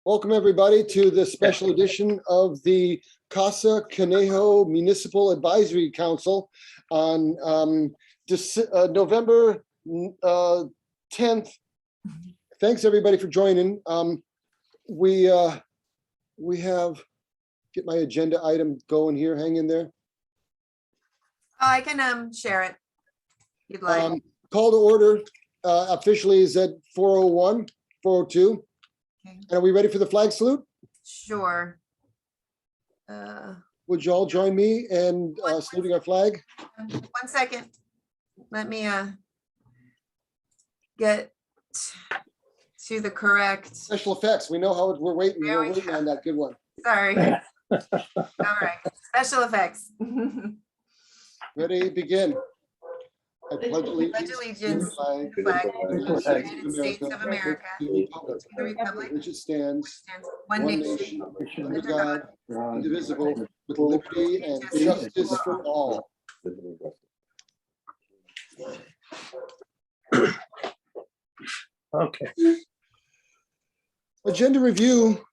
Welcome, everybody, to the special edition of the Casa Conejo Municipal Advisory Council on November 10th. Thanks, everybody, for joining. We have, get my agenda item going here. Hang in there. I can share it. You'd like. Call to order officially is at 4:01, 4:02. Okay. And are we ready for the flag salute? Sure. Would you all join me in saluting our flag? 1 second. Let me get to the correct. Special effects. We know how we're waiting. There We're we waiting go. on that good one. Sorry. All right. Special effects. Ready, begin. I pledge Pledge allegiance to allegiance the to the flag of of the the United United States of America, to the republic to the republic, which it stands, stands one nation, under God, indivisible, with liberty and justice for all. Okay, Agenda review.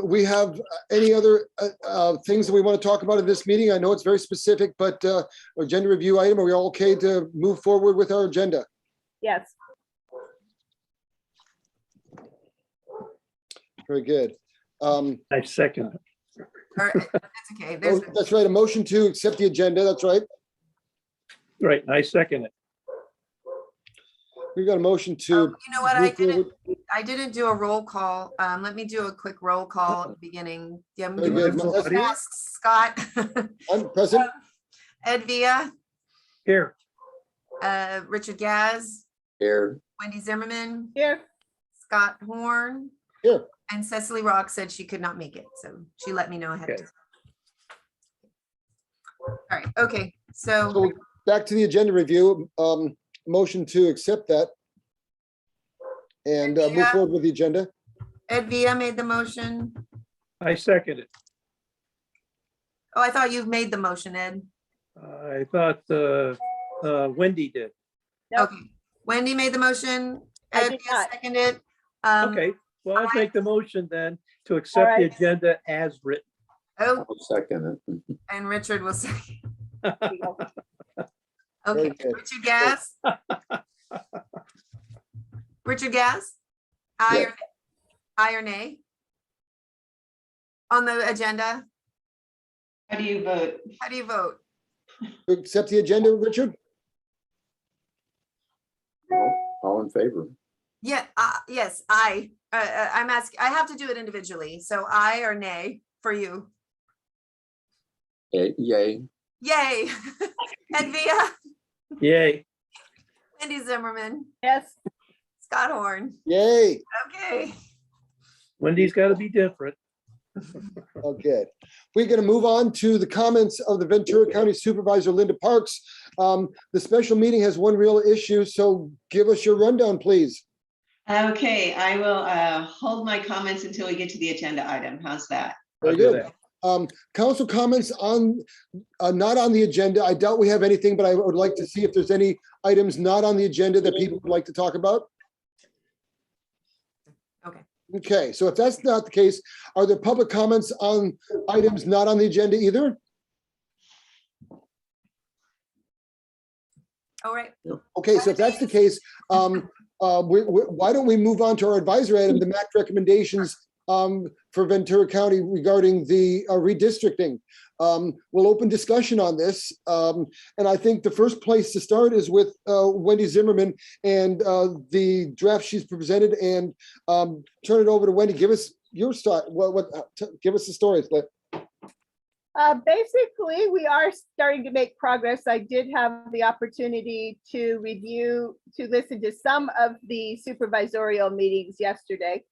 We have any other things that we want to talk about in this meeting? I know it's very specific, but agenda review item, are we all okay to move forward with our agenda? Yes. Very good. I second it. All right, that's okay. There's, That's right, a motion to accept the agenda, that's right. Right, I second it. We've got a motion to. you know what? move forward. I didn't do a roll call. Let me do a quick roll call at the beginning. Yeah, Very good. Scott, I'm present. Ed Villa, Here, Richard Gaz, Here. Wendy Zimmerman, Here. Scott Horn. Here. And Cecily Rock said she could not make it, so she let me know ahead of Okay. time. All right, okay, so So back to the agenda review, motion to accept that. And move Yeah. forward with the agenda. Ed Villa made the motion. I second it. Oh, I thought you made the motion, Ed. I thought Wendy did. Nope. Okay, Wendy made the motion. I Ed did Villa not. seconded. Okay, well, I'll make the motion then to accept the right. agenda as written. Oh, I'll second it. and Richard will second. Very Okay, good. Richard Gas. Richard Gas? Aye or, aye or nay? On the agenda, How do you vote? how do you vote? Accept the agenda, Richard? All in favor? Yeah, yes, aye. I'm asking, I have to do it individually, so aye or nay for you. Yay. Yay. Ed Villa, Yay. Wendy Zimmerman, Yes. Scott Horn. Yay. Okay. Wendy's got to be different. Okay. We're going to move on to the comments of the Ventura County Supervisor, Linda Parks. The special meeting has one real issue, so give us your rundown, please. Okay, I will hold my comments until we get to the agenda item. How's that? Very I'll do good. that. Council comments on, not on the agenda. I doubt we have anything, but I would like to see if there's any items not on the agenda that people would like to talk about. Okay. Okay, so if that's not the case, are there public comments on items not on the agenda either? All right. Okay, so if that's the case, why don't we move on to our advisory item, the MAC recommendations for Ventura County regarding the redistricting. We'll open discussion on this. And I think the first place to start is with Wendy Zimmerman and the draft she's presented, and turn it over to Wendy. Give us your start. Give us the story. Basically, we are starting to make progress. I did have the opportunity to listen to some of the supervisorial meetings yesterday.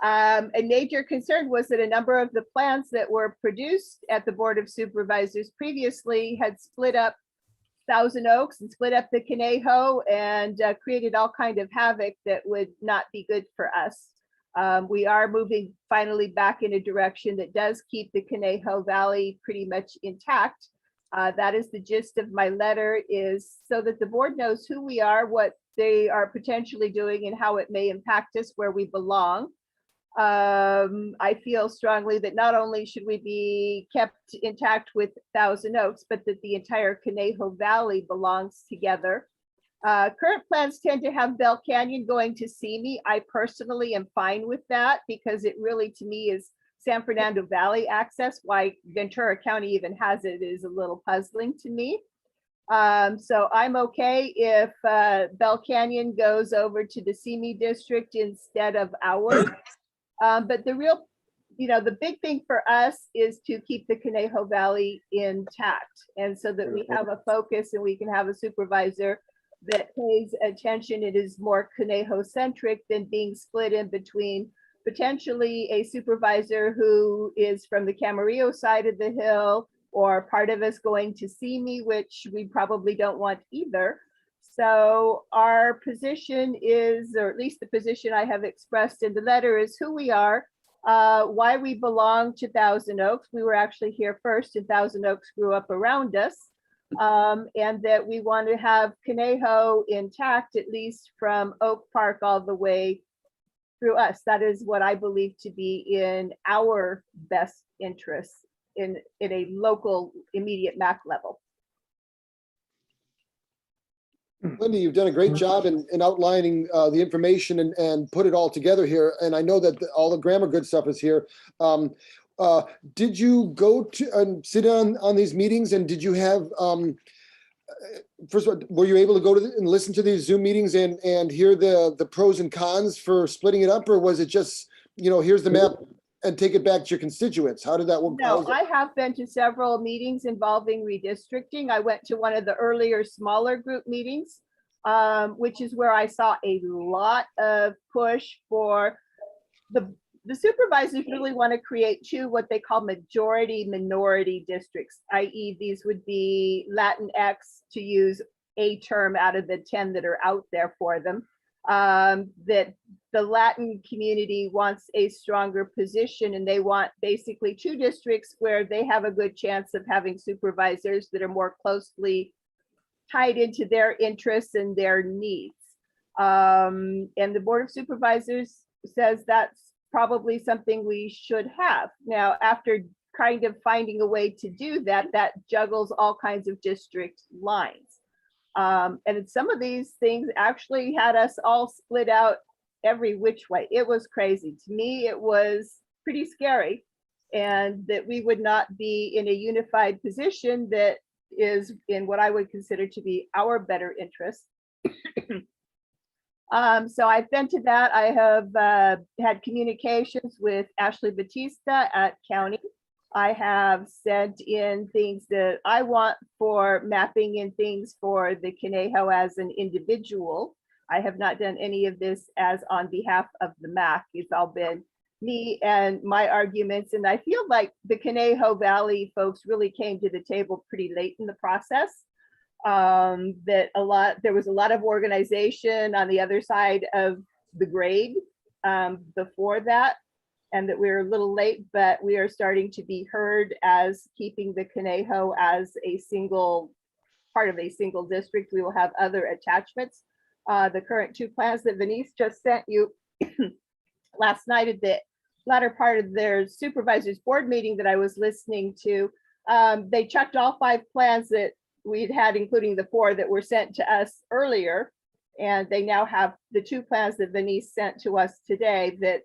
A major concern was that a number of the plans that were produced at the Board of Supervisors previously had split up Thousand Oaks and split up the Conejo and created all kind of havoc that would not be good for us. We are moving finally back in a direction that does keep the Conejo Valley pretty much intact. That is the gist of my letter, is so that the board knows who we are, what they are potentially doing, and how it may impact us where we belong. I feel strongly that not only should we be kept intact with Thousand Oaks, but that the entire Conejo Valley belongs together. Current plans tend to have Bell Canyon going to see me. I personally am fine with that because it really, to me, is San Fernando Valley access. Why Ventura County even has it is a little puzzling to me. So I'm okay if Bell Canyon goes over to the CME district instead of ours. But the real, the big thing for us is to keep the Conejo Valley intact. And so that we have a focus and we can have a supervisor that pays attention. It is more Conejo centric than being split in between potentially a supervisor who is from the Camarillo side of the hill or part of us going to see me, which we probably don't want either. So our position is, or at least the position I have expressed in the letter, is who we are, why we belong to Thousand Oaks. We were actually here first and Thousand Oaks grew up around us. And that we want to have Conejo intact, at least from Oak Park all the way through us. That is what I believe to be in our best interests in a local immediate MAC level. Linda, you've done a great job in outlining the information and put it all together here. And I know that all the grammar good stuff is here. Did you go to sit on these meetings, and did you have, first of all, were you able to go to and listen to these Zoom meetings and hear the pros and cons for splitting it up? Or was it just, here's the map and take it back to your constituents? How did that work? No, I have been to several meetings involving redistricting. I went to one of the earlier smaller group meetings, which is where I saw a lot of push for the supervisors really want to create two what they call majority minority districts, i.e. these would be Latinx, to use a term out of the 10 that are out there for them, that the Latin community wants a stronger position, and they want basically two districts where they have a good chance of having supervisors that are more closely tied into their interests and their needs. And the Board of Supervisors says that's probably something we should have. Now, after kind of finding a way to do that, that juggles all kinds of district lines. And some of these things actually had us all split out every which way. It was crazy. To me, it was pretty scary, and that we would not be in a unified position that is in what I would consider to be our better interest. So I've been to that. I have had communications with Ashley Batista at county. I have sent in things that I want for mapping and things for the Conejo as an individual. I have not done any of this as on behalf of the MAC. It's all been me and my arguments. And I feel like the Conejo Valley folks really came to the table pretty late in the process. There was a lot of organization on the other side of the grade before that, and that we were a little late, but we are starting to be heard as keeping the Conejo as a single part of a single district. We will have other attachments. The current two plans that Venice just sent you last night at the latter part of their supervisors board meeting that I was listening to, they checked all 5 plans that we'd had, including the 4 that were sent to us earlier. And they now have the 2 plans that Venice sent to us today, that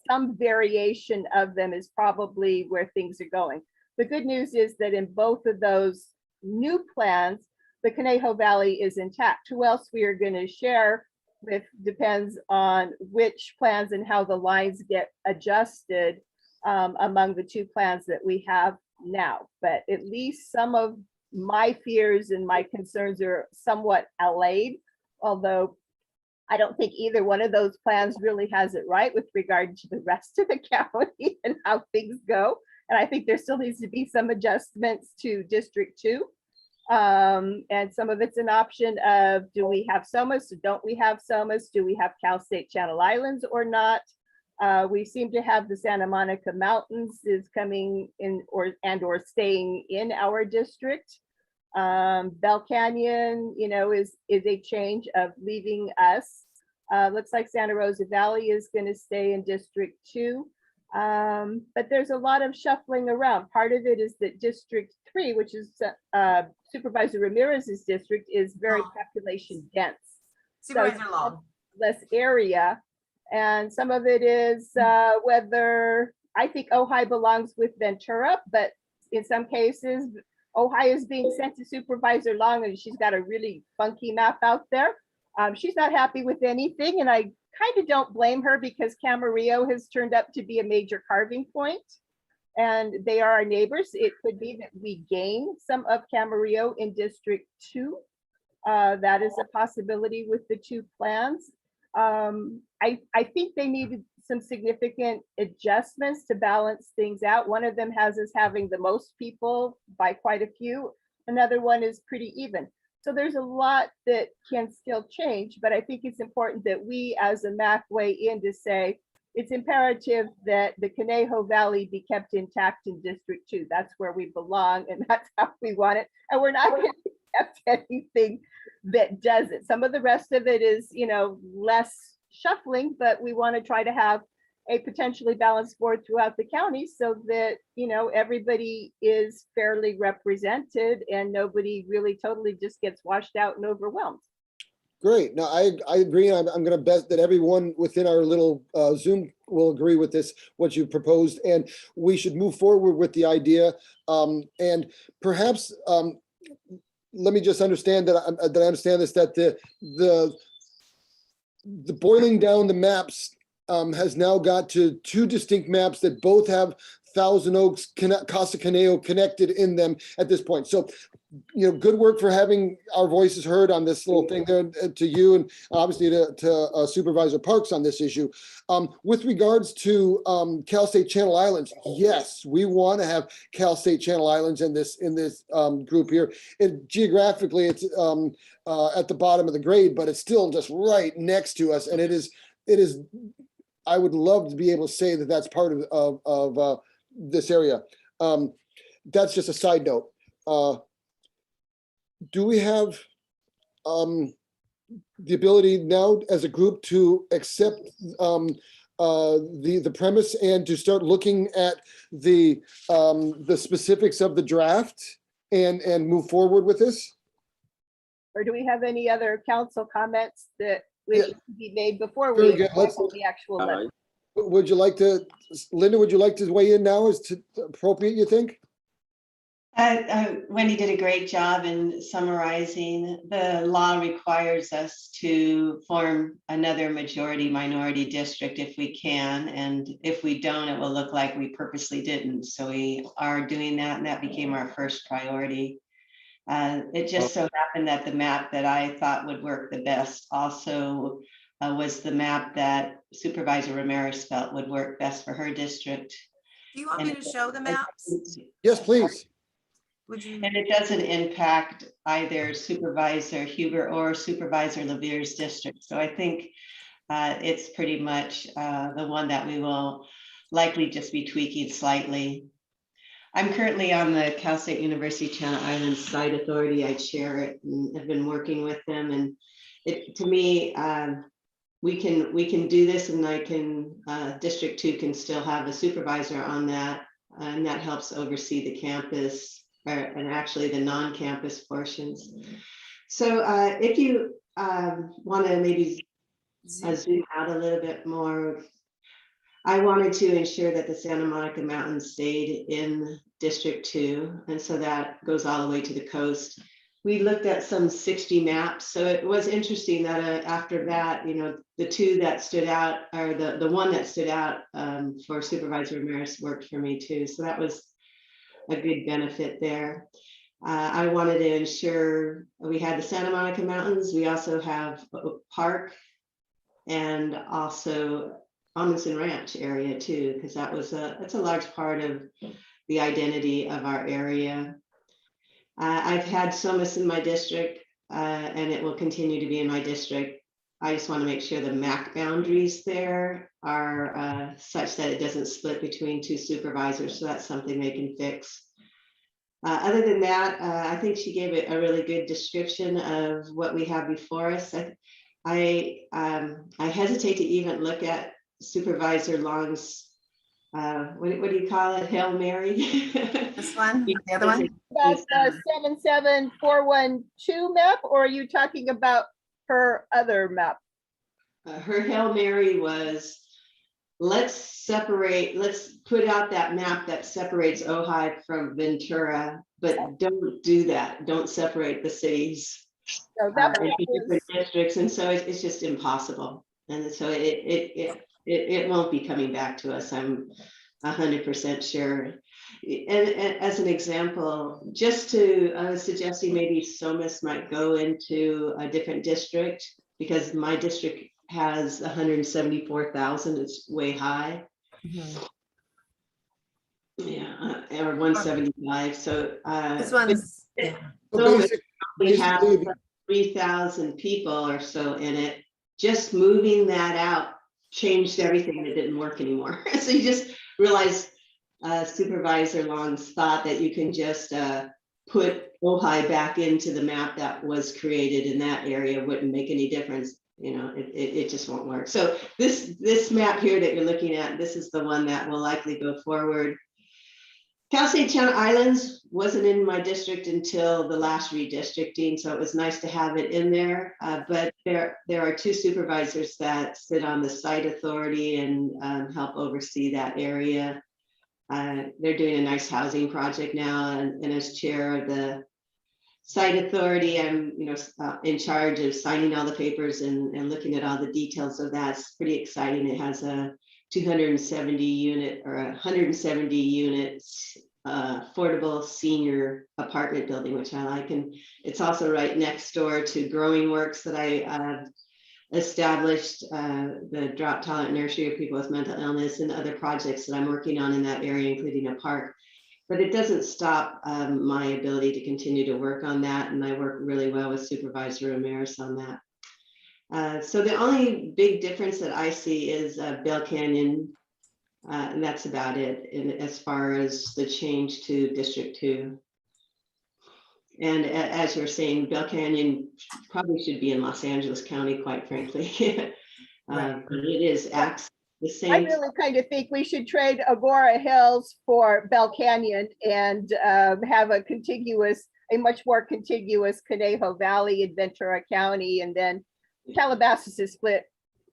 some variation of them is probably where things are going. The good news is that in both of those new plans, the Conejo Valley is intact. Who else we are going to share with depends on which plans and how the lines get adjusted among the 2 plans that we have now. But at least some of my fears and my concerns are somewhat allayed, although I don't think either one of those plans really has it right with regard to the rest of the county and how things go. And I think there still needs to be some adjustments to District 2. And some of it's an option of, do we have SOMAS? Don't we have SOMAS? Do we have Cal State Channel Islands or not? We seem to have the Santa Monica Mountains is coming in or staying in our district. Bell Canyon, is a change of leaving us Looks like Santa Rosa Valley is going to stay in District 2. But there's a lot of shuffling around. Part of it is that District 3, which is Supervisor Ramirez's district, is very Oh. population dense. Supervisor Long. Less area. And some of it is whether, I think Ojai belongs with Ventura, but in some cases, Ojai is being sent to Supervisor Long and she's got a really funky map out there. She's not happy with anything, and I kind of don't blame her because Camarillo has turned up to be a major carving point, and they are our neighbors. It could be that we gain some of Camarillo in District 2. That is a possibility with the two plans. I think they needed some significant adjustments to balance things out. One of them has us having the most people by quite a few. Another one is pretty even. So there's a lot that can still change, but I think it's important that we as a MAC weigh in to say, it's imperative that the Conejo Valley be kept intact in District 2. That's where we belong and that's how we want it. And we're not going to accept anything that does it. Some of the rest of it is, less shuffling, but we want to try to have a potentially balanced board throughout the county so that, everybody is fairly represented and nobody really totally just gets washed out and overwhelmed. Great. No, I agree. I'm going to bet that everyone within our little Zoom will agree with this, what you proposed, and we should move forward with the idea. And perhaps let me just understand that I understand this, that the boiling down the maps has now got to two distinct maps that both have Thousand Oaks, Casa Conejo connected in them at this point. So, good work for having our voices heard on this little thing there, to you and obviously to Supervisor Parks on this issue. With regards to Cal State Channel Islands, yes, we want to have Cal State Channel Islands in this group here. Geographically, it's at the bottom of the grade, but it's still just right next to us, and it is. I would love to be able to say that that's part of this area. That's just a side note. Do we have the ability now as a group to accept the premise and to start looking at the specifics of the draft and move forward with this? Or do we have any other council comments that Yeah. should be made before Very we good. Let's- the actual letter? Would you like to, Linda, would you like to weigh in now as to appropriate, you think? Wendy did a great job in summarizing. The law requires us to form another majority minority district if we can. And if we don't, it will look like we purposely didn't. So we are doing that, and that became our first priority. It just so happened that the map that I thought would work the best also was the map that Supervisor Ramirez felt would work best for her district. Do you want me to show the maps? Yes, please. Would you? And it doesn't impact either Supervisor Huber or Supervisor Levere's district. So I think it's pretty much the one that we will likely just be tweaking slightly. I'm currently on the Cal State University Channel Islands Site Authority. I chair it and have been working with them. And to me, we can do this, and I can District 2 can still have a supervisor on that, and that helps oversee the campus and actually the non-campus portions. So if you want to maybe zoom out a little bit more, I wanted to ensure that the Santa Monica Mountains stayed in District 2, and so that goes all the way to the coast. We looked at some 60 maps, so it was interesting that after that, the two that stood out, or the one that stood out for Supervisor Ramirez worked for me too. So that was a good benefit there. I wanted to ensure we had the Santa Monica Mountains. We also have Oak Park and also Amundsen Ranch area too, because that's a large part of the identity of our area. I've had SOMAS in my district, and it will continue to be in my district. I just want to make sure the MAC boundaries there are such that it doesn't split between two supervisors. So that's something they can fix. Other than that, I think she gave it a really good description of what we have before us. I hesitate to even look at Supervisor Long's, what do you call it, Hail Mary? This one, the other one? About the 77412 map, or are you talking about her other map? Her Hail Mary was, let's put out that map that separates Ojai from Ventura, but don't do that. Don't separate the cities So that into was- different districts. And so it's just impossible. And so it won't be coming back to us. I'm 100% sure. And as an example, just to suggesting maybe Somas might go into a different district, because my district has 174,000. It's way high. Yeah, or 175. So This one's, yeah. So so basic- we have basically, 3,000 people or so in it. Just moving that out changed everything that didn't work anymore. So you just realize Supervisor Long's thought that you can just put Ojai back into the map that was created in that area wouldn't make any difference. You know, it just won't work. So this map here that you're looking at, this is the one that will likely go forward. Cal State Channel Islands wasn't in my district until the last redistricting, so it was nice to have it in there. But there are two supervisors that sit on the site authority and help oversee that area. They're doing a nice housing project now, and as chair of the site authority, I'm in charge of signing all the papers and looking at all the details of that. It's pretty exciting. It has a 270 unit or 170 units affordable senior apartment building, which I like. And it's also right next door to Growing Works that I established, the drop tolerant nursery of people with mental illness, and other projects that I'm working on in that area, including a park. But it doesn't stop my ability to continue to work on that. And I work really well with Supervisor Ramirez on that. So the only big difference that I see is Bell Canyon, and that's about it as far as the change to District 2. And as you're saying, Bell Canyon probably should be in Los Angeles County, quite frankly. But it is the I same. really kind of think we should trade Agora Hills for Bell Canyon and have a much more contiguous Conejo Valley in Ventura County, and then Calabasas is split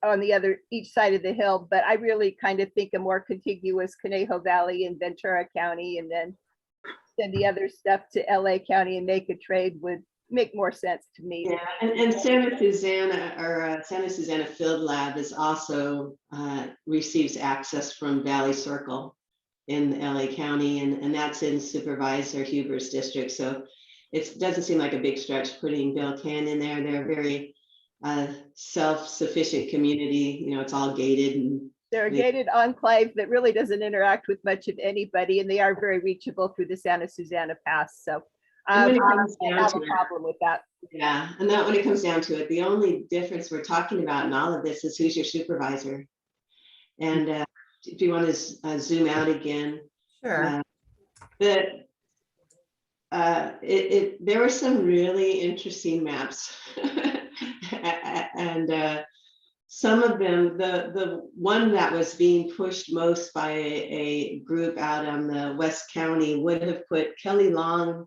on each side of the hill, but I really kind of think a more contiguous Conejo Valley in Ventura County, and then send the other stuff to LA County and make a trade would make more sense to me. Yeah, and Santa Susana Field Lab is also receives access from Valley Circle in LA County, and that's in Supervisor Huber's district. So it doesn't seem like a big stretch putting Bell Canyon there. They're a very self-sufficient community. It's all gated, and They're a gated enclave that really doesn't interact with much of anybody, and they are very reachable through the Santa Susana Pass. So I when it don't comes down have to a it, problem with that. yeah, and that when it comes down to it, the only difference we're talking about in all of this is who's your supervisor. And if you want to zoom out again, Sure. there were some really interesting maps. And some of them, the one that was being pushed most by a group out on the West County would have put Kelly Long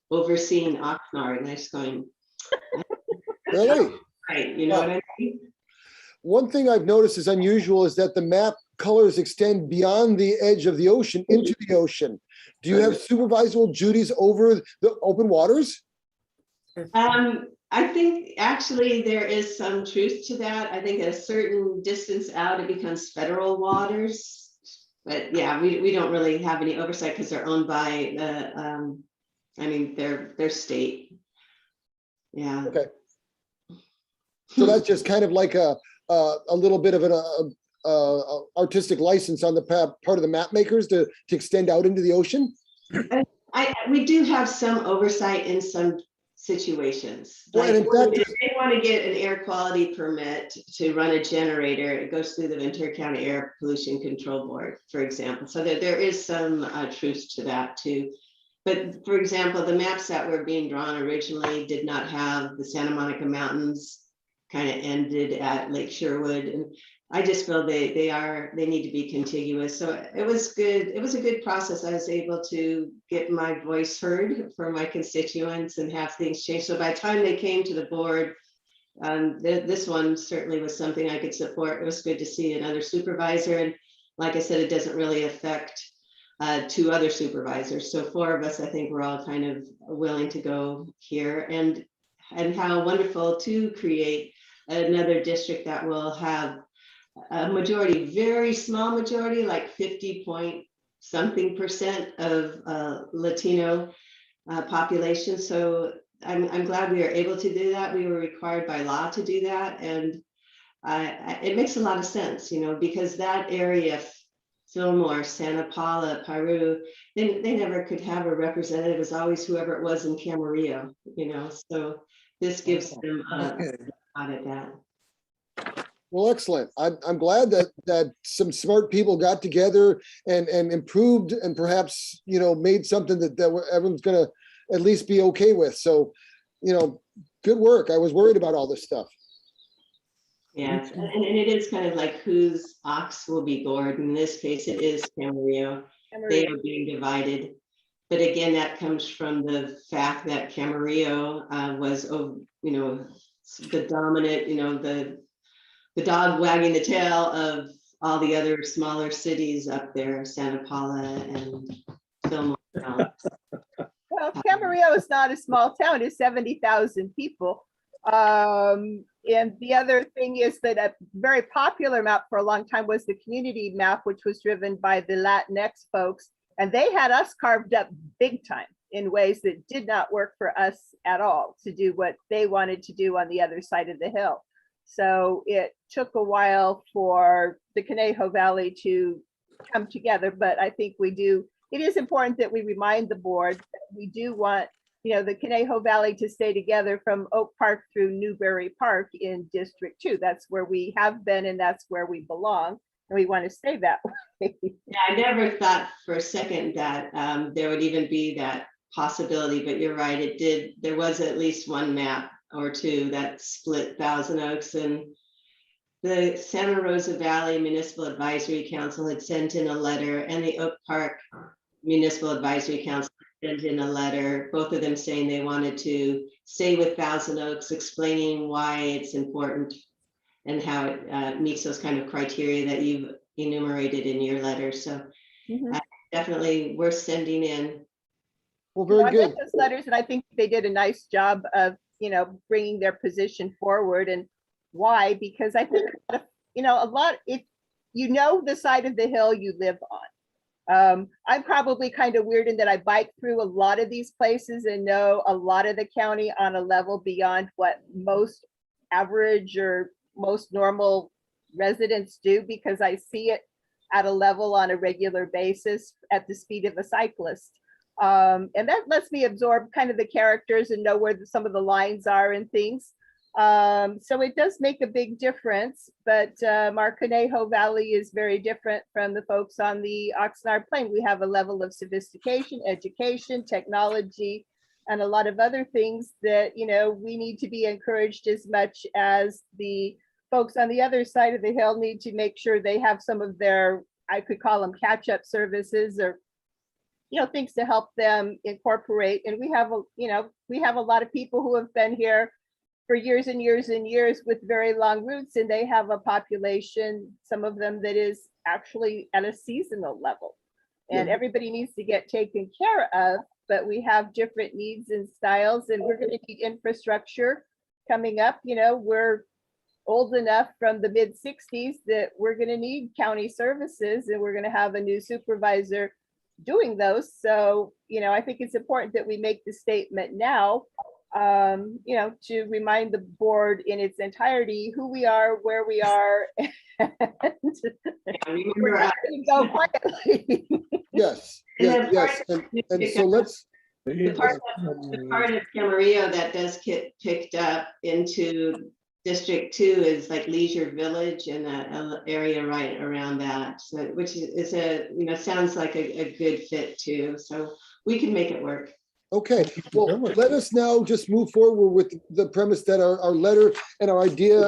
overseeing Oxnard, and I was going, really? right, you know what I mean? One thing I've noticed is unusual is that the map colors extend beyond the edge of the ocean into the ocean. Do you have supervisable duties over the open waters? I think actually there is some truth to that. I think at a certain distance out, it becomes federal waters. But yeah, we don't really have any oversight because they're owned by their state. Yeah. Okay. So that's just kind of like a little bit of an artistic license on the part of the map makers to extend out into the ocean? We do have some oversight in some situations. Well, and in fact, if they want to get an air quality permit to run a generator, it goes through the Ventura County Air Pollution Control Board, for example. So there is some truth to that too. But for example, the maps that were being drawn originally did not have the Santa Monica Mountains kind of ended at Lake Sherwood. And I just feel they need to be contiguous. So it was good. It was a good process. I was able to get my voice heard for my constituents and have things change. So by the time they came to the board, this one certainly was something I could support. It was good to see another supervisor. And like I said, it doesn't really affect 2 other supervisors. So 4 of us, I think we're all kind of willing to go here, and how wonderful to create another district that will have a majority, very small majority, like 50 point something percent of Latino population. So I'm glad we are able to do that. We were required by law to do that. And it makes a lot of sense, you know, because that area, Fillmore, Santa Paula, Peru, they never could have a representative. It was always whoever it was in Camarillo, you know, so this gives them a Okay. shot at that. Well, excellent. I'm glad that some smart people got together and improved and perhaps, you know, made something that everyone's gonna at least be okay with. So, you know, good work. I was worried about all this stuff. Yes, and it is kind of like whose ox will be gored. In this case, it is Camarillo. They are being divided. But again, that comes from the fact that Camarillo was, you know, the dominant, you know, the dog wagging the tail of all the other smaller cities up there, Santa Paula and Fillmore. Well, Camarillo is not a small town, it's 70,000 people. And the other thing is that a very popular map for a long time was the community map, which was driven by the Latinx folks. And they had us carved up big time in ways that did not work for us at all to do what they wanted to do on the other side of the hill. So it took a while for the Conejo Valley to come together, but I think we do. It is important that we remind the board that we do want, you know, the Conejo Valley to stay together from Oak Park through Newberry Park in District 2. That's where we have been and that's where we belong. And we want to stay that way. Yeah, I never thought for a second that there would even be that possibility, but you're right, it did. There was at least one map or 2 that split Thousand Oaks, and the Santa Rosa Valley Municipal Advisory Council had sent in a letter, and the Oak Park Municipal Advisory Council sent in a letter, both of them saying they wanted to stay with Thousand Oaks, explaining why it's important and how it meets those kind of criteria that you've enumerated in your letter. So definitely we're sending in. Well, You know, very I read good. those letters and I think they did a nice job of, you know, bringing their position forward. And why? Because I think, you know, a lot, if you know the side of the hill you live on. I'm probably kind of weird in that I bike through a lot of these places and know a lot of the county on a level beyond what most average or most normal residents do, because I see it at a level on a regular basis at the speed of a cyclist. And that lets me absorb kind of the characters and know where some of the lines are and things. So it does make a big difference, but our Conejo Valley is very different from the folks on the Oxnard Plain. We have a level of sophistication, education, technology, and a lot of other things that, you know, we need to be encouraged as much as the folks on the other side of the hill need to make sure they have some of their, I could call them catch-up services or, you know, things to help them incorporate. And we have a, you know, we have a lot of people who have been here for years and years and years with very long roots, and they have a population, some of them that is actually at a seasonal level. And everybody needs to get taken care of, but we have different needs and styles, and we're going to need infrastructure coming up. You know, we're old enough from the mid 60s that we're going to need county services, and we're going to have a new supervisor doing those. So, you know, I think it's important that we make the statement now, you know, to remind the board in its entirety who we are, where we are, and we're not going to go quietly. Yes, And yes, then yes. And so let's, The part of Camarillo that does get picked up into District 2 is like Leisure Village and that area right around that, so, which is a, you know, sounds like a good fit too. So we can make it work. Okay, well, let us now just move forward with the premise that our letter and our idea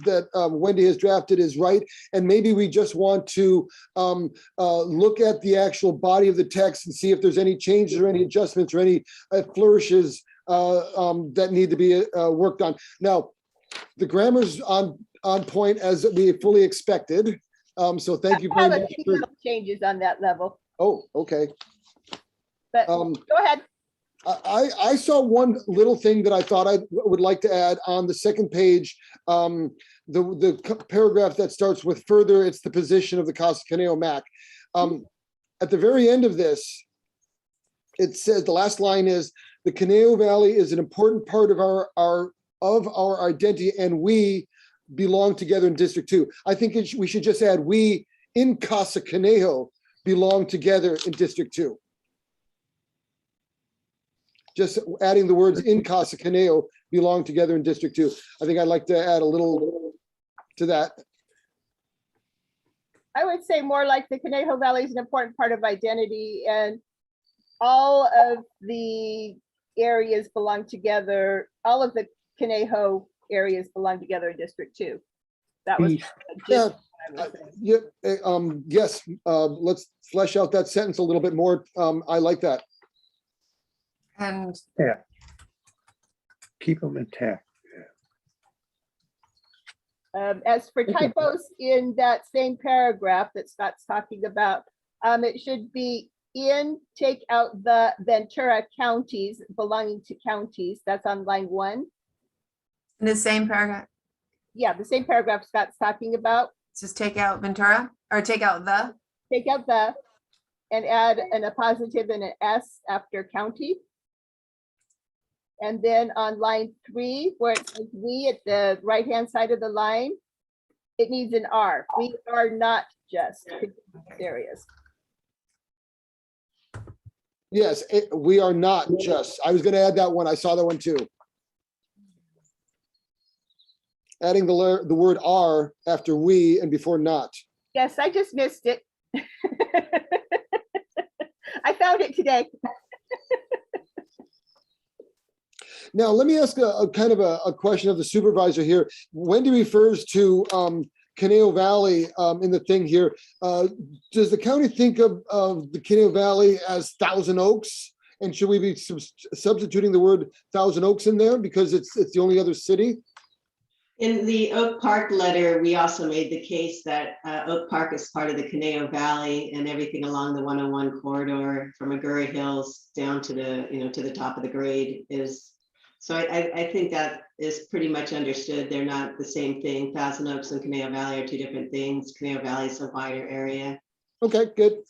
that Wendy has drafted is right. And maybe we just want to look at the actual body of the text and see if there's any changes or any adjustments or any flourishes that need to be worked on. Now, the grammar's on point as we fully expected. So thank you very Have a much. few little changes on that level, Oh, okay. but go ahead. I saw one little thing that I thought I would like to add on the second page. The paragraph that starts with further, it's the position of the Casa Conejo MAC. At the very end of this, it says, the last line is, the Conejo Valley is an important part of our identity, and we belong together in District 2. I think we should just add, we in Casa Conejo belong together in District 2. Just adding the words in Casa Conejo belong together in District 2. I think I'd like to add a little to that. I would say more like the Conejo Valley is an important part of identity, and all of the areas belong together. All of the Conejo areas belong together in District 2. That was Yeah. just what I was saying. Yes, let's flesh out that sentence a little bit more. I like that. And Yeah. Keep them intact. As for typos in that same paragraph that Scott's talking about, it should be in, take out the Ventura counties belonging to counties. That's on line 1. in the same paragraph, Yeah, the same paragraph Scott's talking about. just take out Ventura or take out the, Take out the and add a positive and an S after county. And then on line 3, where it says we at the right-hand side of the line, it needs an R. We are not just areas. Yes, we are not just. I was going to add that one. I saw that one too. Adding the word are after we and before not. Yes, I just missed it. I found it today. Now, let me ask a kind of a question of the supervisor here. Wendy refers to Conejo Valley in the thing here. Does the county think of the Conejo Valley as Thousand Oaks? And should we be substituting the word Thousand Oaks in there because it's the only other city? In the Oak Park letter, we also made the case that Oak Park is part of the Conejo Valley, and everything along the 101 corridor from Agoura Hills down to the, to the top of the grade is. So I think that is pretty much understood. They're not the same thing. Thousand Oaks and Conejo Valley are two different things. Conejo Valley is a wider area. Okay, good.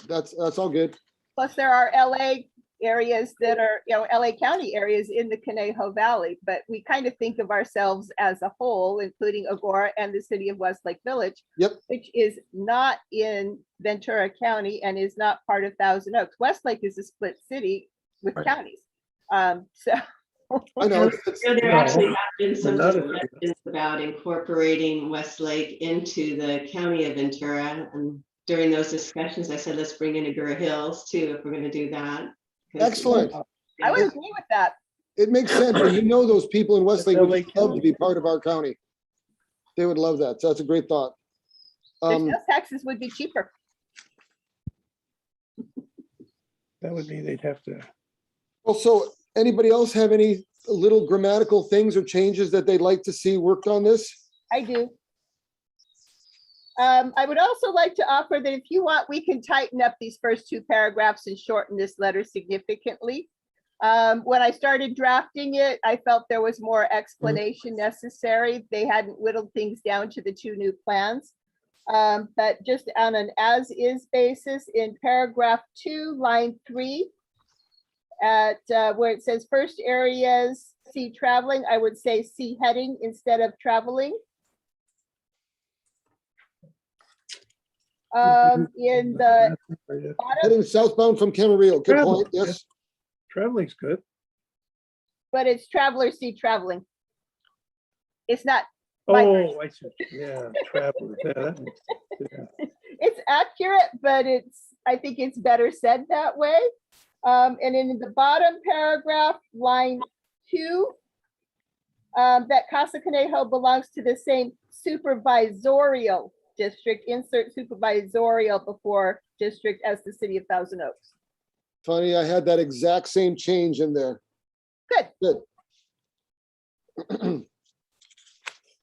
That's all good. Plus there are LA areas that are, LA County areas in the Conejo Valley, but we kind of think of ourselves as a whole, including Agoura and the city of Westlake Village, Yep. which is not in Ventura County and is not part of Thousand Oaks. Westlake is a split city with Right. counties. I know. There actually have been some Another- discussions about incorporating Westlake into the county of Ventura. And during those discussions, I said, let's bring in Agoura Hills too, if we're going to do that. 'Cause- Excellent. I would agree with that. It makes sense. And those people in Westlake would LA love to be part of our county. They would love that. So that's a great thought. Their sales taxes would be cheaper. That would mean they'd have to. Also, anybody else have any little grammatical things or changes that they'd like to see worked on this? I do. I would also like to offer that if you want, we can tighten up these first 2 paragraphs and shorten this letter significantly. When I started drafting it, I felt there was more explanation necessary. They hadn't whittled things down to the 2 new plans. But just on an as-is basis, in paragraph 2, line 3, at where it says first areas, see traveling, I would say see heading instead of traveling. In the bottom, Heading southbound from Camarillo. Good Travel, point. Yes. Traveling's good. but it's travelers see traveling. It's not, Like- Oh, I see. Yeah, travelers. Yeah, that makes- yeah. it's accurate, but I think it's better said that way. And in the bottom paragraph, line 2, that Casa Conejo belongs to the same supervisorial district, insert supervisorial before district as the city of Thousand Oaks. Funny, I had that exact same change in there. Good. Good.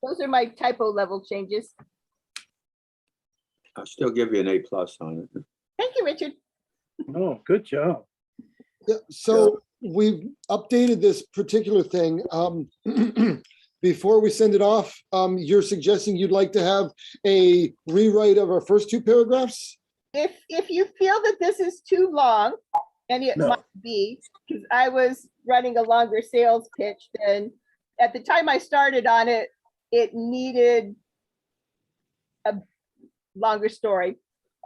Those are my typo level changes. I'll still give you an A+ on it. Thank you, Richard. Oh, good job. Yeah, so we've updated this particular thing. Before we send it off, you're suggesting you'd like to have a rewrite of our first 2 paragraphs? If you feel that this is too long, and it No. might be, because I was running a longer sales pitch than, at the time I started on it, it needed a longer story.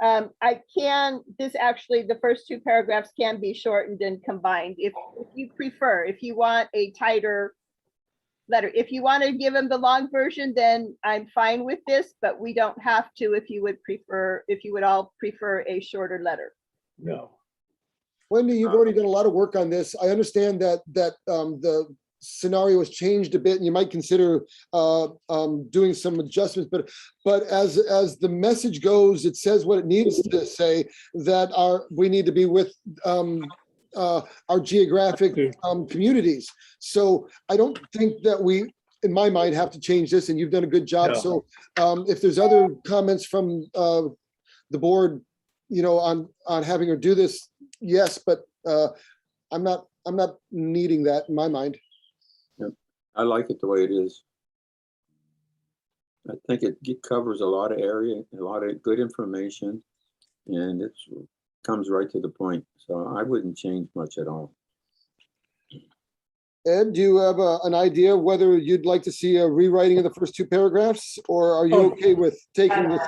The first 2 paragraphs can be shortened and combined if you prefer, if you want a tighter letter. If you want to give them the long version, then I'm fine with this, but we don't have to if you would all prefer a shorter letter. No. Wendy, you've already done a lot of work on this. I understand that the scenario has changed a bit and you might consider doing some adjustments, but as the message goes, it says what it needs to say, that we need to be with our geographic communities. So I don't think that we, in my mind, have to change this, and you've done a good job. No. So if there's other comments from the board, on having her do this, yes, but I'm not needing that in my mind. I like it the way it is. I think it covers a lot of area, a lot of good information, and it comes right to the point. So I wouldn't change much at all. Ed, do you have an idea whether you'd like to see a rewriting of the first 2 paragraphs, or are you Oh. okay with taking this?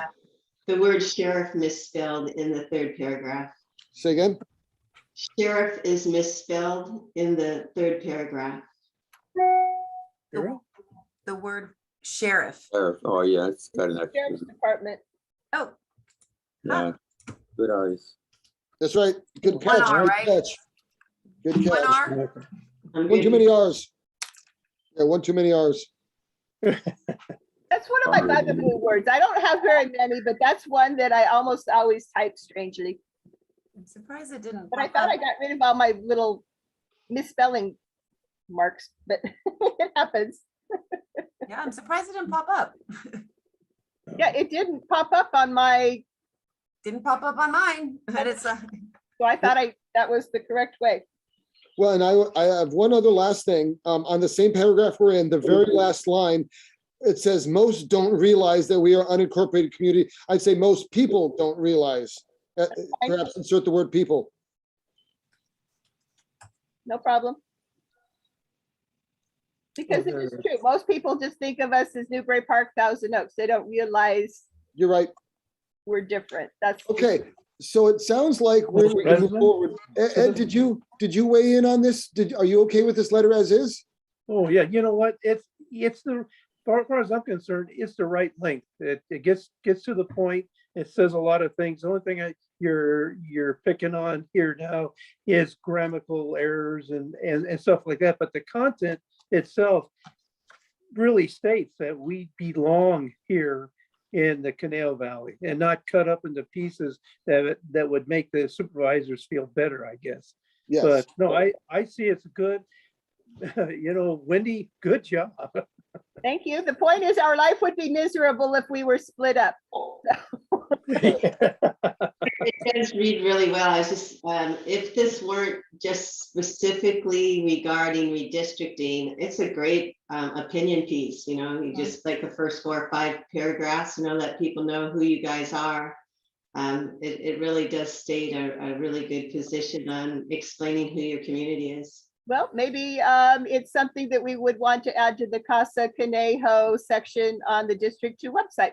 The word sheriff misspelled in the 3rd paragraph. Say again? Sheriff is misspelled in the 3rd paragraph. Sure. The word sheriff. Oh, yeah, it's got an Sheriff's extra. Department. Oh, Yeah, good eyes. That's right. Good One catch. R, Good right? catch. Good one catch. R. I'm One too good. many R's. Yeah, one too many R's. That's one of my bugaboo words. I don't have very many, but that's one that I almost always type strangely. I'm surprised it didn't. But I pop thought I up. got rid of all my little misspelling marks, but it happens. Yeah, I'm surprised it didn't pop up. Yeah, it didn't pop up on my, Didn't pop up on mine, but it's so I thought that was the correct way. Well, and I have one other last thing. On the same paragraph we're in, the very last line, it says most don't realize that we are unincorporated community. I'd say most people don't realize. Perhaps insert the word people. No problem. Because it is true. Most people just think of us as Newbury Park, Thousand Oaks. They don't realize You're right. we're different. That's Okay, so it sounds like we can move President? forward. Ed, did you weigh in on this? Are you okay with this letter as is? Oh, yeah, you know what? It's the, as far as I'm concerned, it's the right length. It gets to the point. It says a lot of things. The only thing you're picking on here now is grammatical errors and stuff like that. But the content itself really states that we belong here in the Conejo Valley and not cut up into pieces that would make the supervisors feel better, I guess. Yes. But no, I see it's good. Wendy, good job. Thank you. The point is our life would be miserable if we were split up. It does read really well. I was just, if this weren't just specifically regarding redistricting, it's a great opinion piece, you just like the first 4 or 5 paragraphs, let people know who you guys are. It really does state a really good position on explaining who your community is. Well, maybe it's something that we would want to add to the Casa Conejo section on the District 2 website.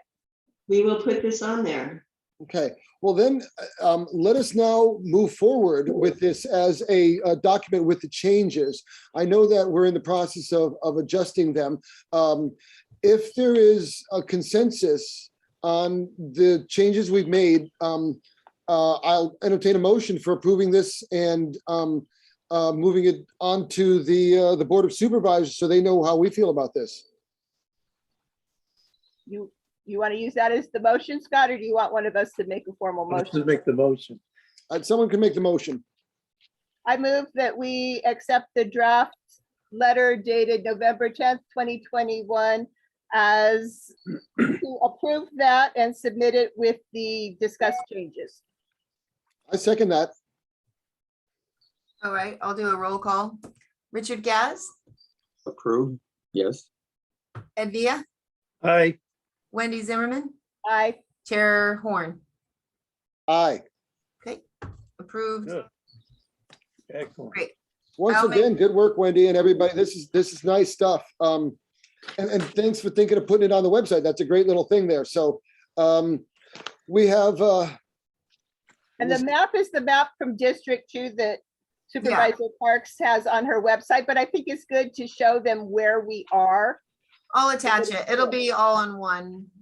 We will put this on there. Okay, well then, let us now move forward with this as a document with the changes. I know that we're in the process of adjusting them. If there is a consensus on the changes we've made, I'll entertain a motion for approving this and moving it on to the Board of Supervisors so they know how we feel about this. You want to use that as the motion, Scott, or do you want one of us to make a formal Let's motion? make the motion. Someone can make the motion. I move that we accept the draft letter dated November 10th, 2021 as to approve that and submit it with the discussed changes. I second that. All right, I'll do a roll call. Richard Gaz, Approved, yes. Ed Via, Aye. Wendy Zimmerman, Aye. Chair Horn. Aye. Okay, approved. Good. Excellent. Great. Once I'll make- again, good work, Wendy, and everybody. This is nice stuff. And thanks for thinking of putting it on the website. That's a great little thing there. So we have And the map is the map from District 2 that Supervisor Parks has on her website, but I think it's good to show them where we are. I'll attach it. It'll be all on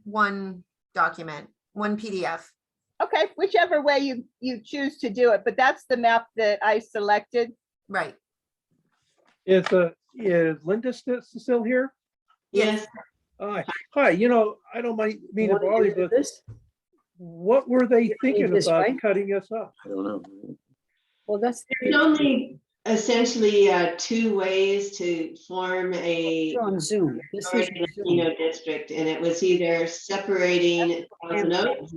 one document, one PDF. Okay, whichever way you choose to do it, but that's the map that I selected. Right. Is Linda still here? Yes, Hi, hi, I don't mean to Want bother to you, do but this? what were they thinking this about way? cutting us off? I don't know. Well, that's. there's only essentially two ways to form a You're on Zoom. This is minority Zoom. Latino district, and it was either separating Thousand Oaks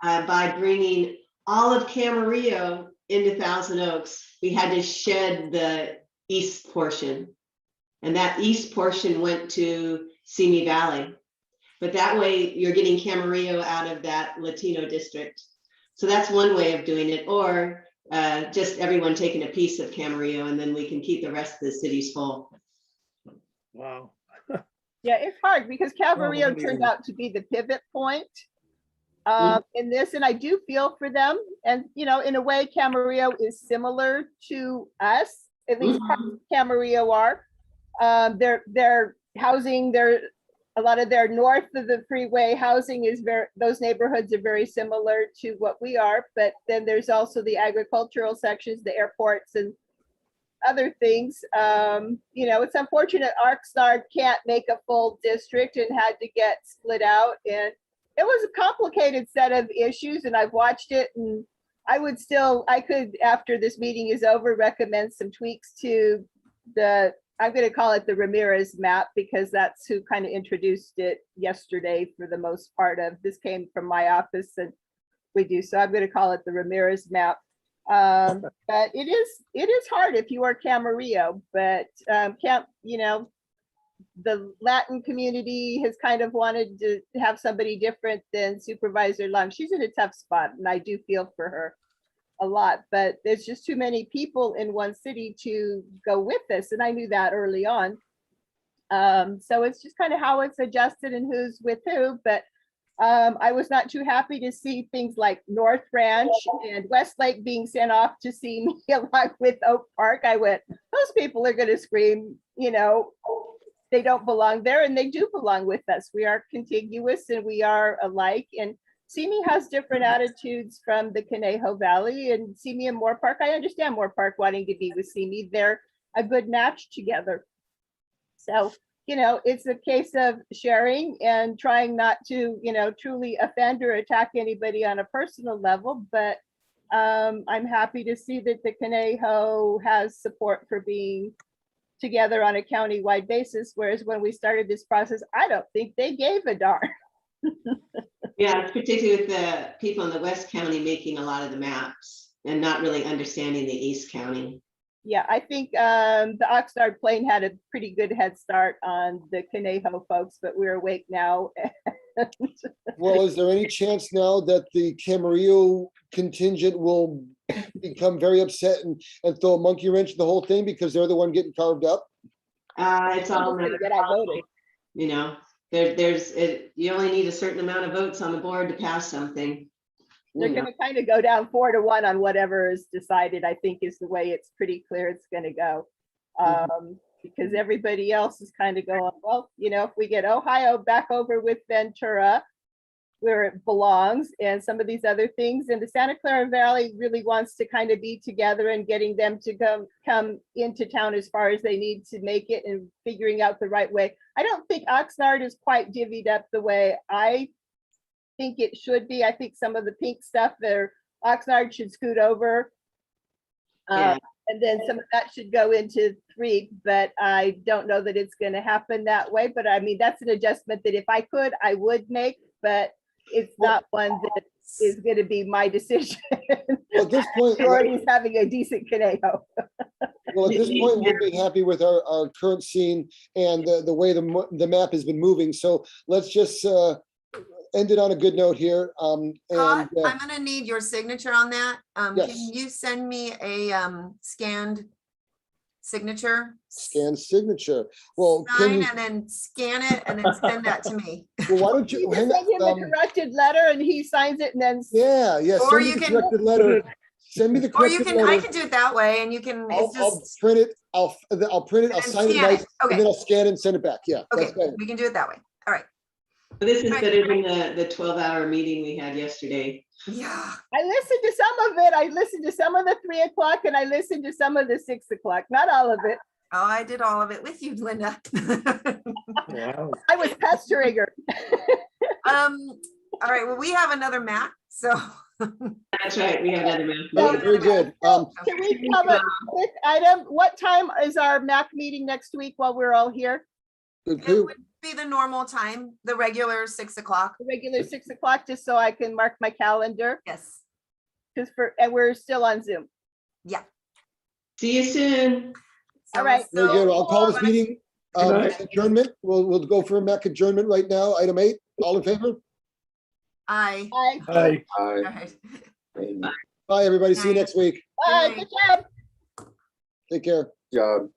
by bringing all of Camarillo into Thousand Oaks. We had to shed the east portion, and that east portion went to Simi Valley. But that way, you're getting Camarillo out of that Latino district. So that's one way of doing it, or just everyone taking a piece of Camarillo, and then we can keep the rest of the cities full. Wow. Yeah, it's hard because Calvario what do you turned mean? out to be the pivot point in this, and I do feel for them. And, in a way, Camarillo is similar to us, at least parts of Camarillo are. Their housing, a lot of their north of the freeway housing is those neighborhoods are very similar to what we are. But then there's also the agricultural sections, the airports and other things. It's unfortunate ArcStar can't make a full district and had to get split out. And it was a complicated set of issues, and I've watched it, and I could, after this meeting is over, recommend some tweaks to I'm going to call it the Ramirez map, because that's who kind of introduced it yesterday for the most part of, this came from my office and so I'm going to call it the Ramirez map. But it is hard if you are Camarillo, but the Latin community has kind of wanted to have somebody different than Supervisor Lung. She's in a tough spot, and I do feel for her a lot, but there's just too many people in one city to go with this, and I knew that early on. So it's just kind of how it's adjusted and who's with who, but I was not too happy to see things like North Ranch and Westlake being sent off to see me along with Oak Park. I went, those people are going to scream, they don't belong there, and they do belong with us. We are contiguous and we are alike. And Simi has different attitudes from the Conejo Valley, and Simi and Moore Park. I understand Moore Park wanting to be with Simi. They're a good match together. So, it's a case of sharing and trying not to, truly offend or attack anybody on a personal level. But I'm happy to see that the Conejo has support for being together on a county-wide basis, whereas when we started this process, I don't think they gave a darn. Yeah, particularly with the people in the West County making a lot of the maps and not really understanding the East County. Yeah, I think the Oxnard Plain had a pretty good head start on the Conejo folks, but we're awake now. Well, is there any chance now that the Camarillo contingent will become very upset and throw a monkey wrench in the whole thing because they're the one getting carved up? It's all, I'm just gonna get outvoted. you only need a certain amount of votes on the board to pass something. They're gonna kind of go down 4-1 on whatever is decided, I think is the way it's pretty clear it's gonna go. Because everybody else is kind of going, well, if we get Ohio back over with Ventura, where it belongs and some of these other things. And the Santa Clara Valley really wants to kind of be together and getting them to come into town as far as they need to make it and figuring out the right way. I don't think Oxnard is quite divvied up the way I think it should be. I think some of the pink stuff there, Oxnard should scoot over. Yeah. And then some of that should go into 3, but I don't know that it's going to happen that way. But I mean, that's an adjustment that if I could, I would make, but it's not one that is going to be my decision. At this point, Jordy's having a decent Conejo. well, at this point, we'll be happy with our current scene and the way the map has been moving. So let's just end it on a good note here. Scott, I'm gonna need your signature on that. Yes. Can you send me a scanned signature? Scan signature. Well, can Sign you, and then scan it and then send that to me. well, why don't you, You hang can send him on, a corrected letter and he signs it and then. yeah, Or send me you the can- corrected letter. Send me the Or you corrected can, I letter. can do it that way and you can, it's I'll just, print it, I'll print it, I'll and sign it scan nice, it. and Okay, then I'll scan it and send it back. Yeah, okay, that's better. we can do it that way. All right. This is Right. better than the 12-hour meeting we had yesterday. Yeah. I listened to some of it. I listened to some of the 3 o'clock and I listened to some of the 6 o'clock, not all of it. Oh, I did all of it with you, Linda. Wow. I was pestering her. All right, well, we have another map, so. That's right, we have another map. Very, very good. Can we have a quick item? What time is our MAC meeting next week while we're all here? Good It clue. would be the normal time, the regular 6 o'clock. The regular 6 o'clock, just so I can mark my calendar, Yes. because and we're still on Zoom. Yeah. See you soon. All right. Very good. So- I'll call this meeting Good night. adjournment. We'll go for a MAC adjournment right now. Item 8. All in favor? Aye. Bye. Aye. All right. Bye, everybody. See you Night. next week. Bye. Good job. Take care. Job.